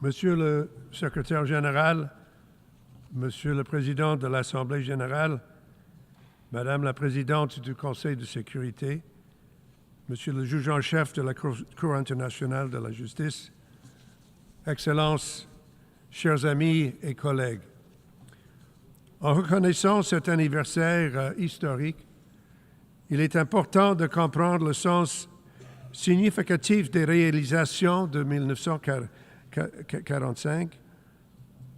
Monsieur le secrétaire général, Monsieur le président de l'Assemblée générale, Madame la présidente du Conseil de sécurité, Monsieur le juge en chef de la Cour internationale de la justice, Excellences, chers amis et collègues, en reconnaissant cet anniversaire historique, il est important de comprendre le sens significatif des réalisations de 1945,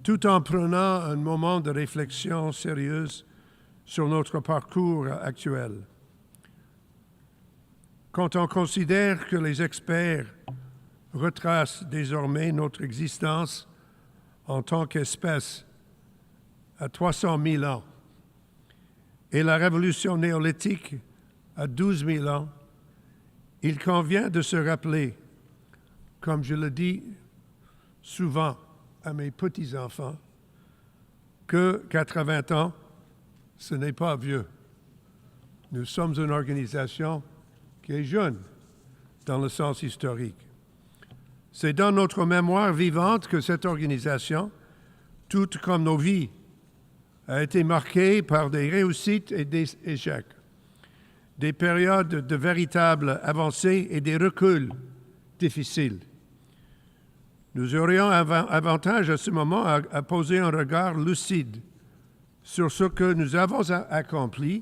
tout en prenant un moment de réflexion sérieuse sur notre parcours actuel. Quand on considère que les experts retracent désormais notre existence en tant qu'espèce à 300 000 ans et la révolution néolithique à 12 000 ans, il convient de se rappeler, comme je le dis souvent à mes petits-enfants, que 80 ans, ce n'est pas vieux. Nous sommes une organisation qui est jeune dans le sens historique. C'est dans notre mémoire vivante que cette organisation, tout comme nos vies, a été marquée par des réussites et des échecs, des périodes de véritables avancées et des reculs difficiles. Nous aurions avantage à ce moment à poser un regard lucide sur ce que nous avons accompli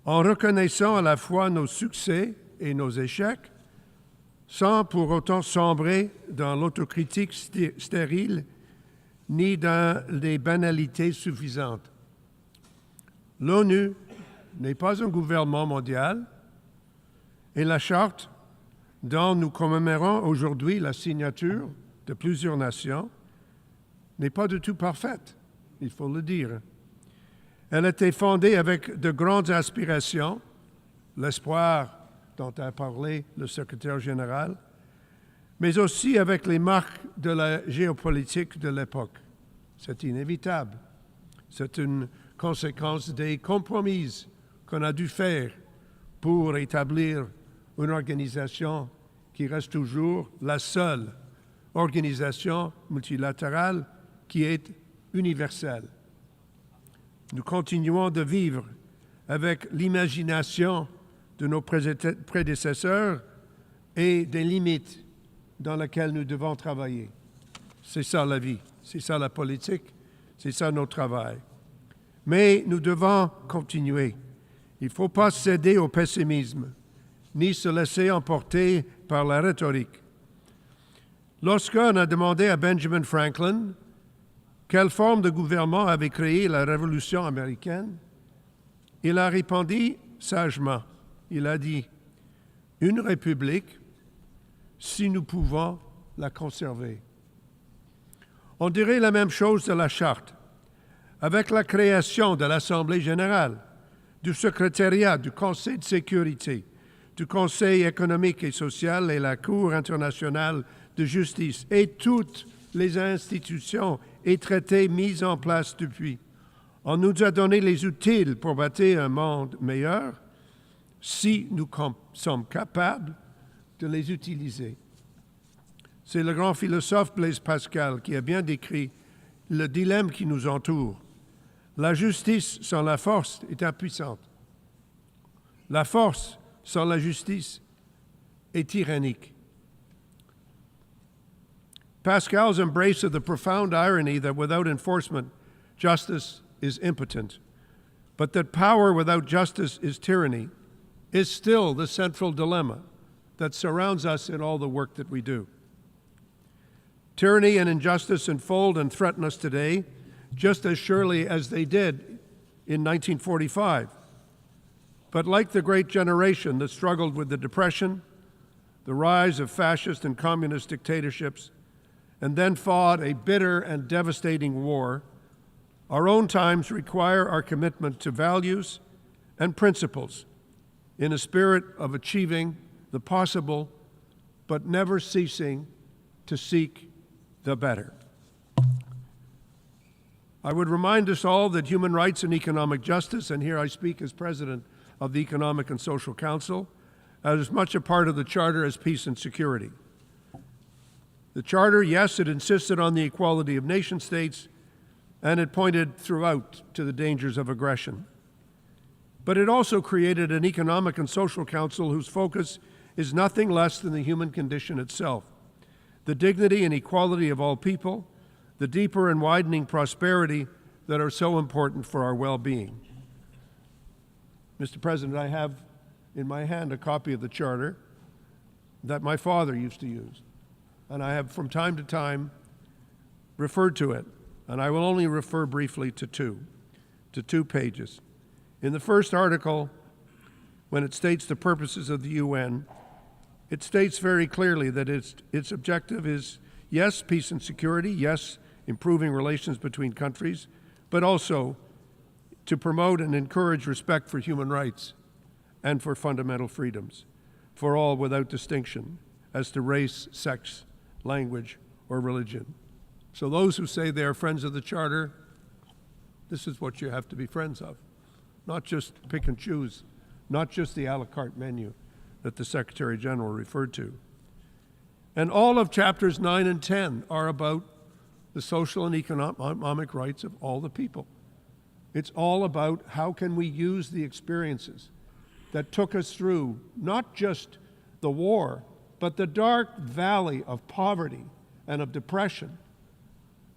en reconnaissant à la fois nos succès et nos échecs, sans pour autant sombrer dans l'autocritique stérile ni dans des banalités suffisantes. L'ONU n'est pas un gouvernement mondial et la charte dont nous commémorons aujourd'hui la signature de plusieurs nations n'est pas du tout parfaite, il faut le dire. Elle était fondée avec de grandes aspirations, l'espoir dont a parlé le secrétaire général, mais aussi avec les marques de la géopolitique de l'époque. C'est inévitable. C'est une conséquence des compromis qu'on a dû faire pour établir une organisation qui reste toujours la seule organisation multilatérale qui est universelle. Nous continuons de vivre avec l'imagination de nos prédécesseurs et des limites dans lesquelles nous devons travailler. C'est ça la vie, c'est ça la politique, c'est ça notre travail. Mais nous devons continuer. Il ne faut pas céder au pessimisme, ni se laisser emporter par la rhétorique. Lorsqu'on a demandé à Benjamin Franklin quelle forme de gouvernement avait créé la Révolution américaine, il a répondu sagement. Il a dit « Une république, si nous pouvons la conserver ». On dirait la même chose de la Charte. Avec la création de l'Assemblée générale, du secrétariat, du Conseil de sécurité, du Conseil économique et social et la Cour internationale de justice et toutes les institutions et traités mis en place depuis, on nous a donné les outils pour bâtir un monde meilleur si nous sommes capables de les utiliser. C'est le grand philosophe Blaise Pascal qui a bien décrit le dilemme qui nous entoure. La justice sans la force est impuissante. La force sans la justice est tyrannique. Pascal's embrace of the profound irony that without enforcement, justice is impotent, but that power without justice is tyranny, is still the central dilemma that surrounds us in all the work that we do. Tyranny and injustice enfold and threaten us today just as surely as they did in 1945. But like the great generation that struggled with the Depression, the rise of fascist and communist dictatorships, and then fought a bitter and devastating war, our own times require our commitment to values and principles in a spirit of achieving the possible, but never ceasing to seek the better. I would remind us all that human rights and economic justice, and here I speak as president of the Economic and Social Council, are as much a part of the Charter as peace and security. The Charter, yes, it insisted on the equality of nation states, and it pointed throughout to the dangers of aggression. But it also created an economic and social council whose focus is nothing less than the human condition itself, the dignity and equality of all people, the deeper and widening prosperity that are so important for our well-being. Mr. President, I have in my hand a copy of the Charter that my father used to use, and I have from time to time referred to it, and I will only refer briefly to two pages. In the first article, when it states the purposes of the UN, it states very clearly that its objective is, yes, peace and security, yes, improving relations between countries, but also to promote and encourage respect for human rights and for fundamental freedoms for all without distinction as to race, sex, language, or religion. So those who say they are friends of the Charter, this is what you have to be friends of. Not just pick and choose, not just the a la carte menu that the Secretary General referred to. And all of chapters 9 and 10 are about the social and economic rights of all the people. It's all about how can we use the experiences that took us through not just the war, but the dark valley of poverty and of depression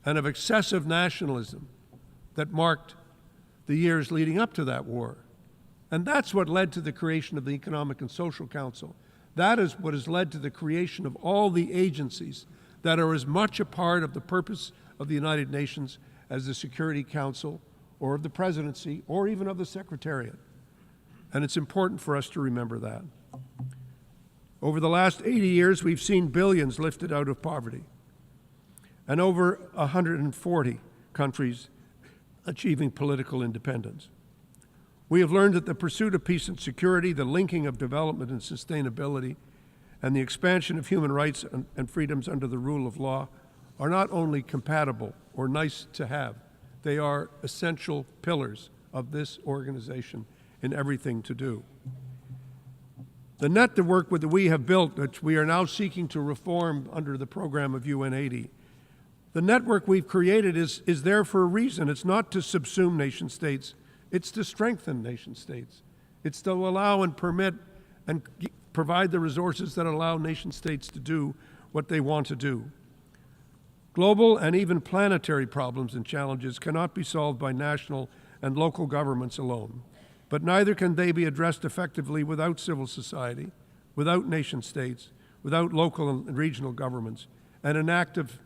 and of excessive nationalism that marked the years leading up to that war. And that's what led to the creation of the Economic and Social Council. That is what has led to the creation of all the agencies that are as much a part of the purpose of the United Nations as the Security Council or of the Presidency or even of the Secretariat. And it's important for us to remember that. Over the last 80 years, we've seen billions lifted out of poverty and over 140 countries achieving political independence. We have learned that the pursuit of peace and security, the linking of development and sustainability, and the expansion of human rights and freedoms under the rule of law are not only compatible or nice to have, they are essential pillars of this organization in everything to do. The network that we have built, which we are now seeking to reform under the program of UN 80, the network we've created is there for a reason. It's not to subsume nation states, it's to strengthen nation states. It's to allow and permit and provide the resources that allow nation states to do what they want to do. Global and even planetary problems and challenges cannot be solved by national and local governments alone, but neither can they be addressed effectively without civil society, without nation states, without local and regional governments, and an active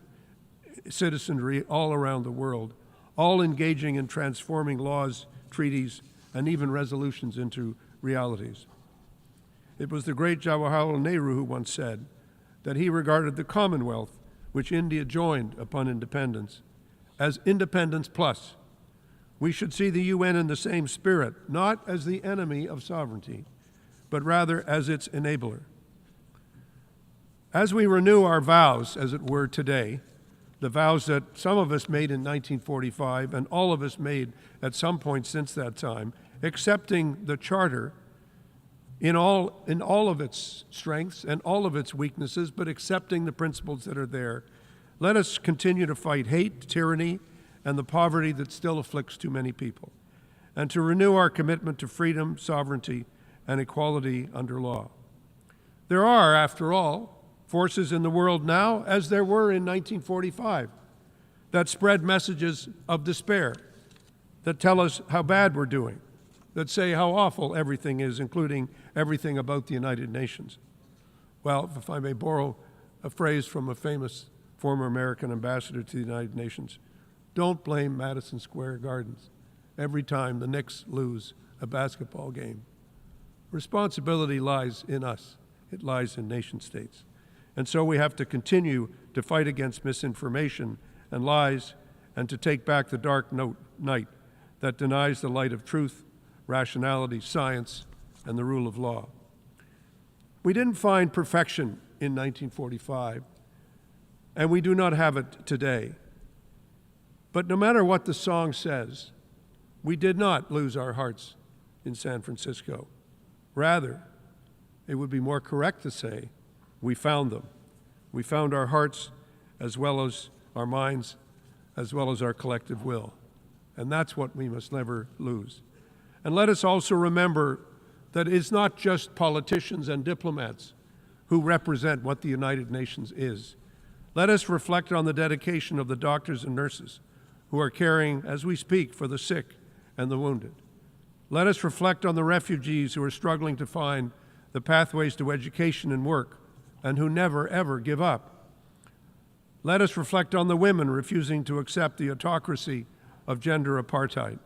citizenry all around the world, all engaging in transforming laws, treaties, and even resolutions into realities. It was the great Jawaharlal Nehru who once said that he regarded the Commonwealth, which India joined upon independence, as independence plus. We should see the UN in the same spirit, not as the enemy of sovereignty, but rather as its enabler. As we renew our vows, as it were, today, the vows that some of us made in 1945 and all of us made at some point since that time, accepting the Charter in all of its strengths and all of its weaknesses, but accepting the principles that are there. Let us continue to fight hate, tyranny, and the poverty that still afflicts too many people, and to renew our commitment to freedom, sovereignty, and equality under law. There are, after all, forces in the world now, as there were in 1945, that spread messages of despair, that tell us how bad we're doing, that say how awful everything is, including everything about the United Nations. Well, if I may borrow a phrase from a famous former American ambassador to the United Nations, don't blame Madison Square Gardens every time the Knicks lose a basketball game. Responsibility lies in us. It lies in nation states. And so we have to continue to fight against misinformation and lies and to take back the dark night that denies the light of truth, rationality, science, and the rule of law. We didn't find perfection in 1945, and we do not have it today. But no matter what the song says, we did not lose our hearts in San Francisco. Rather, it would be more correct to say we found them. We found our hearts as well as our minds, as well as our collective will. And that's what we must never lose. And let us also remember that it's not just politicians and diplomats who represent what the United Nations is. Let us reflect on the dedication of the doctors and nurses who are caring, as we speak, for the sick and the wounded. Let us reflect on the refugees who are struggling to find the pathways to education and work and who never, ever give up. Let us reflect on the women refusing to accept the autocracy of gender apartheid.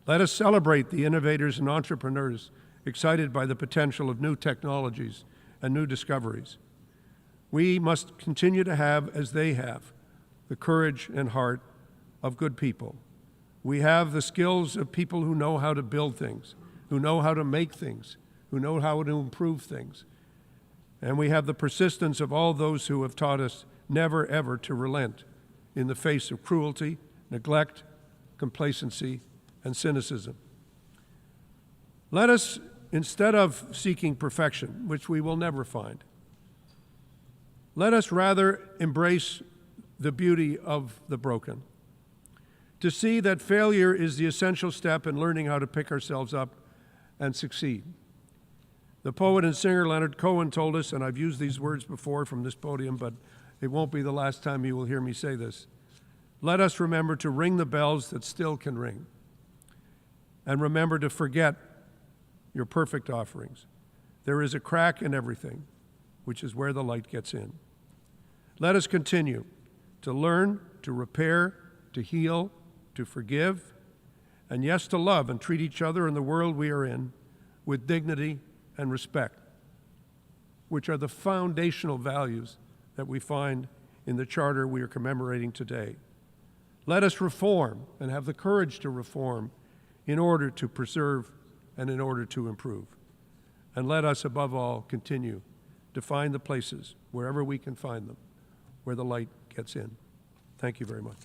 Let us celebrate the innovators and entrepreneurs excited by the potential of new technologies and new discoveries. We must continue to have, as they have, the courage and heart of good people. We have the skills of people who know how to build things, who know how to make things, who know how to improve things. And we have the persistence of all those who have taught us never, ever to relent in the face of cruelty, neglect, complacency, and cynicism. Let us, instead of seeking perfection, which we will never find, let us rather embrace the beauty of the broken, to see that failure is the essential step in learning how to pick ourselves up and succeed. The poet and singer Leonard Cohen told us, and I've used these words before from this podium, but it won't be the last time you will hear me say this. Let us remember to ring the bells that still can ring, and remember to forget your perfect offerings. There is a crack in everything, which is where the light gets in. Let us continue to learn, to repair, to heal, to forgive, and yes, to love and treat each other and the world we are in with dignity and respect, which are the foundational values that we find in the charter we are commemorating today. Let us reform and have the courage to reform in order to preserve and in order to improve. And let us, above all, continue to find the places, wherever we can find them, where the light gets in. Thank you very much.